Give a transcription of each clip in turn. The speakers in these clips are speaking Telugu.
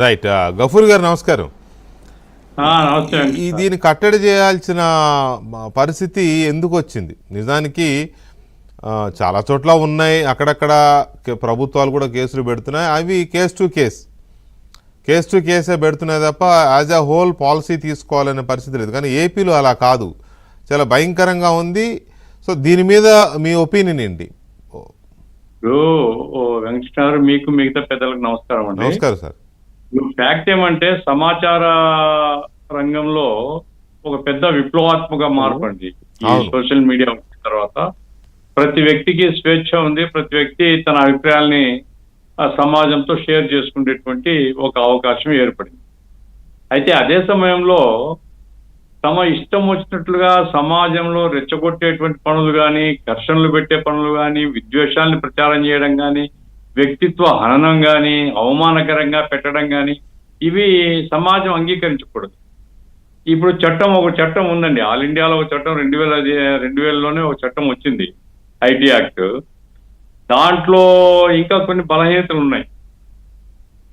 రైట్. గఫూర్ గారు నమస్కారం. నమస్తే అండి. దీన్ని కట్టడి చేయాల్సిన పరిస్థితి ఎందుకు వచ్చింది? నిజానికి చాలా చోట్ల ఉన్నాయి, అక్కడక్కడ ప్రభుత్వాలు కూడా కేసులు పెడుతున్నాయి. అవి కేస్ టు కేసే పెడుతున్నాయి తప్ప యాజ్ అ హోల్ పాలసీ తీసుకోవాలనే పరిస్థితి లేదు. కానీ ఏపీలో అలా కాదు, చాలా భయంకరంగా ఉంది. సో దీని మీద మీ ఒపీనియన్ ఏంటి? వెంకటేశ్వర గారు, మీకు మిగతా పెద్దలకు నమస్కారం అండి. నమస్కారం సార్. ఫ్యాక్ట్ ఏమంటే సమాచార రంగంలో ఒక పెద్ద విప్లవాత్మక మార్పు అండి ఈ సోషల్ మీడియా వచ్చిన తర్వాత. ప్రతి వ్యక్తికి స్వేచ్ఛ ఉంది, ప్రతి వ్యక్తి తన అభిప్రాయాల్ని సమాజంతో షేర్ చేసుకునేటువంటి ఒక అవకాశం ఏర్పడింది. అయితే అదే సమయంలో తమ ఇష్టం వచ్చినట్లుగా సమాజంలో రెచ్చగొట్టేటువంటి పనులు కానీ, ఘర్షణలు పెట్టే పనులు కానీ, విద్వేషాలను ప్రచారం చేయడం కానీ, వ్యక్తిత్వ హననం కానీ, అవమానకరంగా పెట్టడం కానీ, ఇవి సమాజం అంగీకరించకూడదు. ఇప్పుడు ఒక చట్టం ఉందండి, ఆల్ ఇండియాలో ఒక చట్టం 2000లోనే ఒక చట్టం వచ్చింది, ఐటీ యాక్ట్. దాంట్లో ఇంకా కొన్ని బలహీనతలు ఉన్నాయి.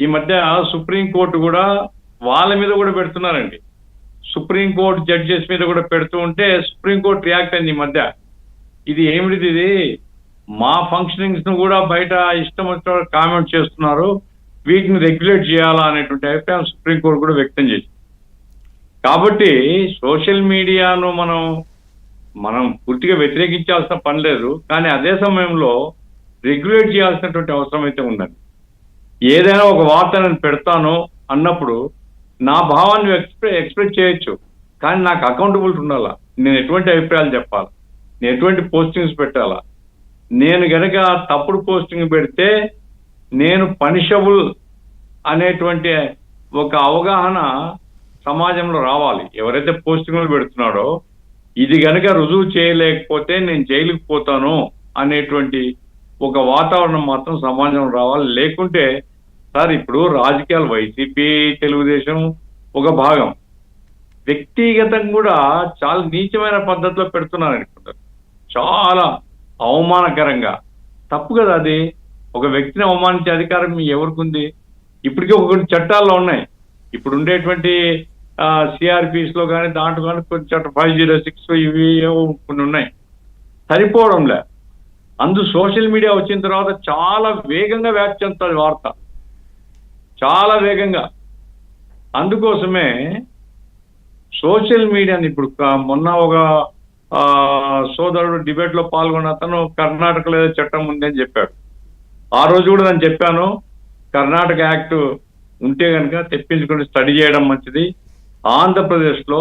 ఈ మధ్య సుప్రీంకోర్టు కూడా వాళ్ళ మీద కూడా పెడుతున్నారండి. సుప్రీంకోర్టు జడ్జెస్ మీద కూడా పెడుతూ ఉంటే సుప్రీంకోర్టు రియాక్ట్ అయింది ఈ మధ్య. ఇది ఏమిటిది, ఇది మా ఫంక్షనింగ్స్ ను కూడా బయట ఇష్టం వచ్చిన కామెంట్ చేస్తున్నారు, వీటిని రెగ్యులేట్ చేయాలా అనేటువంటి అభిప్రాయం సుప్రీంకోర్టు కూడా వ్యక్తం చేసింది. కాబట్టి సోషల్ మీడియాను మనం పూర్తిగా వ్యతిరేకించాల్సిన పని లేదు, కానీ అదే సమయంలో రెగ్యులేట్ చేయాల్సినటువంటి అవసరం అయితే ఉందండి. ఏదైనా ఒక వార్త నేను పెడతాను అన్నప్పుడు నా భావాన్ని ఎక్స్ప్రెస్ చేయొచ్చు, కానీ నాకు అకౌంటబిలిటీ ఉండాలా. నేను ఎటువంటి అభిప్రాయాలు చెప్పాలా, నేను ఎటువంటి పోస్టింగ్స్ పెట్టాలా. నేను గనక తప్పుడు పోస్టింగ్ పెడితే నేను పనిషబుల్ అనేటువంటి ఒక అవగాహన సమాజంలో రావాలి. ఎవరైతే పోస్టింగ్లు పెడుతున్నాడో ఇది గనక రుజువు చేయలేకపోతే నేను జైలుకి పోతాను అనేటువంటి ఒక వాతావరణం మాత్రం సమాజంలో రావాలి. లేకుంటే సార్, ఇప్పుడు రాజకీయాలు వైసీపీ తెలుగుదేశం ఒక భాగం, వ్యక్తిగతంగా కూడా చాలా నీచమైన పద్ధతిలో పెడుతున్నారు అనుకుంటారు, చాలా అవమానకరంగా. తప్పు కదా అది. ఒక వ్యక్తిని అవమానించే అధికారం ఎవరికి ఉంది? ఇప్పటికే కొన్ని చట్టాల్లో ఉన్నాయి. ఇప్పుడు ఉండేటువంటి సిఆర్పిస్ లో కానీ దాంట్లో కానీ కొన్ని చట్టం 506 ఇవి కొన్ని ఉన్నాయి, సరిపోవడంలే. సోషల్ మీడియా వచ్చిన తర్వాత చాలా వేగంగా వ్యాప్తి చెందుతుంది వార్త, చాలా వేగంగా. అందుకోసమే సోషల్ మీడియాని ఇప్పుడు మొన్న ఒక సోదరుడు డిబేట్ లో పాల్గొన్న అతను కర్ణాటకలో ఏదో చట్టం ఉంది అని చెప్పాడు. ఆ రోజు కూడా నేను చెప్పాను, కర్ణాటక యాక్ట్ ఉంటే కనుక తెప్పించుకొని స్టడీ చేయడం మంచిది. ఆంధ్రప్రదేశ్లో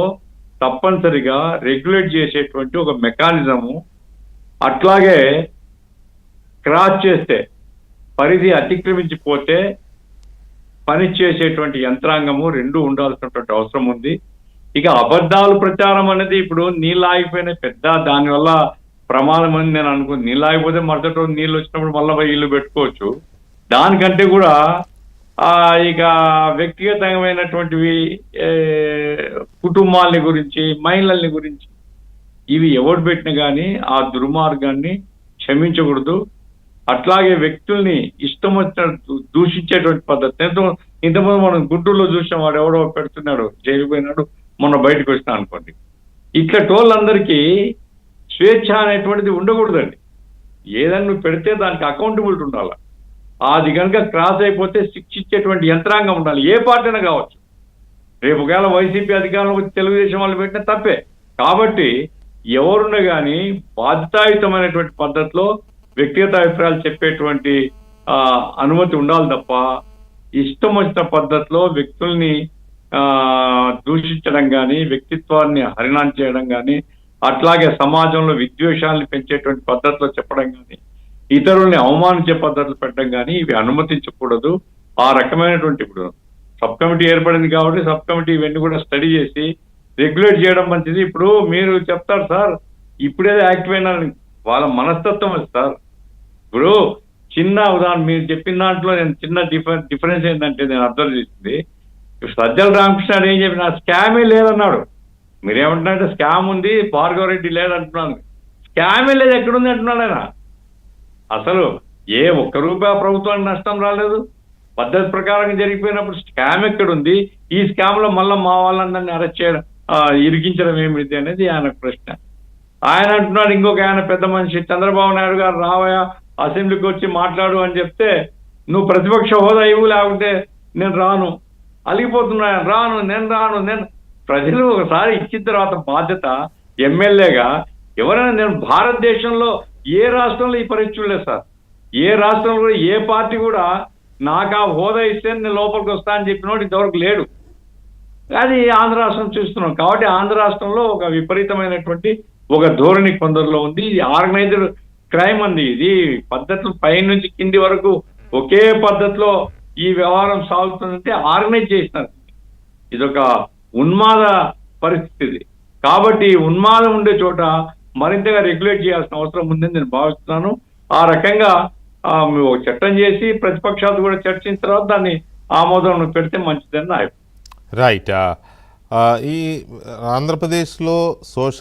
తప్పనిసరిగా రెగ్యులేట్ చేసేటువంటి ఒక మెకానిజము, అట్లాగే క్రాస్ చేస్తే పరిధి అతిక్రమించిపోతే పని చేసేటువంటి యంత్రాంగము రెండు ఉండాల్సినటువంటి అవసరం ఉంది. ఇక అబద్ధాలు ప్రచారం అనేది ఇప్పుడు నీళ్ళు ఆగిపోయిన పెద్ద, దానివల్ల ప్రమాదం అని నేను అనుకుని, నీళ్ళు ఆగిపోతే మరుసటి రోజు నీళ్ళు వచ్చినప్పుడు మళ్ళీ ఇల్లు పెట్టుకోవచ్చు. దానికంటే కూడా ఇక వ్యక్తిగతమైనటువంటివి, కుటుంబాలని గురించి, మహిళల్ని గురించి, ఇవి ఎవరు పెట్టినా కానీ ఆ దుర్మార్గాన్ని క్షమించకూడదు. అట్లాగే వ్యక్తుల్ని ఇష్టం వచ్చినట్టు దూషించేటువంటి పద్ధతి. ఇంతకుముందు మనం గుంటూరులో చూసాం, వాడు ఎవడో పెడుతున్నాడు, జైలు పోయినాడు, మొన్న బయటకు వచ్చినా అనుకోండి. ఇట్లా టోళ్ళందరికీ స్వేచ్ఛ అనేటువంటిది ఉండకూడదండి. ఏదైనా నువ్వు పెడితే దానికి అకౌంటబిలిటీ ఉండాలి. అది కనుక క్రాస్ అయిపోతే శిక్షించేటువంటి యంత్రాంగం ఉండాలి, ఏ పార్టీ అయినా కావచ్చు. రేపు ఒకవేళ వైసీపీ అధికారంలో తెలుగుదేశం వాళ్ళు పెట్టిన తప్పే. కాబట్టి ఎవరున్నా కానీ బాధ్యతాయుతమైనటువంటి పద్ధతిలో వ్యక్తిగత అభిప్రాయాలు చెప్పేటువంటి అనుమతి ఉండాలి తప్ప ఇష్టం వచ్చిన పద్ధతిలో వ్యక్తుల్ని దూషించడం కానీ, వ్యక్తిత్వాన్ని హరినాం చేయడం కానీ, అట్లాగే సమాజంలో విద్వేషాలను పెంచేటువంటి పద్ధతిలో చెప్పడం కానీ, ఇతరుల్ని అవమానించే పద్ధతులు పెట్టడం కానీ ఇవి అనుమతించకూడదు. ఆ రకమైనటువంటి ఇప్పుడు సబ్ కమిటీ ఏర్పడింది కాబట్టి సబ్ కమిటీ ఇవన్నీ కూడా స్టడీ చేసి రెగ్యులేట్ చేయడం మంచిది. ఇప్పుడు మీరు చెప్తారు సార్, ఇప్పుడేదో యాక్టివ్ అయినా, వాళ్ళ మనస్తత్వం అది సార్. ఇప్పుడు చిన్న ఉదాహరణ మీరు చెప్పిన దాంట్లో నేను చిన్న డిఫరెన్స్ ఏంటంటే నేను అబ్జర్వ్ చేసింది, సజ్జల రామకృష్ణ ఏం చెప్పిన స్కామే లేదన్నాడు. మీరేమంటున్నారంటే స్కామ్ ఉంది, భార్గవరెడ్డి లేదంటున్నాను. స్కామే లేదు ఎక్కడుంది అంటున్నాడు ఆయన. అసలు ఏ ఒక్క రూపాయి ప్రభుత్వానికి నష్టం రాలేదు. పద్ధతి ప్రకారం జరిగిపోయినప్పుడు స్కామ్ ఎక్కడుంది? ఈ స్కామ్ లో మళ్ళీ మా వాళ్ళందరినీ అరెస్ట్ చేయడం, ఇరికించడం ఏమిటి అనేది ఆయన ప్రశ్న. ఆయన అంటున్నాడు, ఇంకొక ఆయన పెద్ద మనిషి చంద్రబాబు నాయుడు గారు రావయ్యా అసెంబ్లీకి వచ్చి మాట్లాడు అని చెప్తే, నువ్వు ప్రతిపక్ష హోదా ఇవ్వు లేకుంటే నేను రాను, అలిగిపోతున్నా, నేను ప్రజలు ఒకసారి ఇచ్చిన తర్వాత బాధ్యత ఎమ్మెల్యేగా ఎవరైనా, నేను భారతదేశంలో ఏ రాష్ట్రంలో ఈ పరిస్థితి చూడలేదు సార్. ఏ రాష్ట్రంలో కూడా ఏ పార్టీ కూడా నాకు ఆ హోదా ఇస్తే నేను లోపలికి వస్తా అని చెప్పినోడు ఇంతవరకు లేడు. అది ఆంధ్ర రాష్ట్రం చూస్తున్నాం. కాబట్టి ఆంధ్ర రాష్ట్రంలో ఒక విపరీతమైనటువంటి ఒక ధోరణి కొందరిలో ఉంది. ఇది ఆర్గనైజ్డ్ క్రైమ్ అండి. ఇది పద్ధతులు పై నుంచి కింది వరకు ఒకే పద్ధతిలో ఈ వ్యవహారం సాగుతుందంటే ఆర్గనైజ్ చేసినారు. ఇదొక ఉన్మాద పరిస్థితి. కాబట్టి ఉన్మాదం ఉండే చోట మరింతగా రెగ్యులేట్ చేయాల్సిన అవసరం ఉందని నేను భావిస్తున్నాను. ఆ రకంగా ఒక చట్టం చేసి ప్రతిపక్షాలు కూడా చర్చించిన తర్వాత దాన్ని ఆమోదం పెడితే మంచిదని నా అభిప్రాయం. రైట్. ఈ ఆంధ్రప్రదేశ్లో సోషల్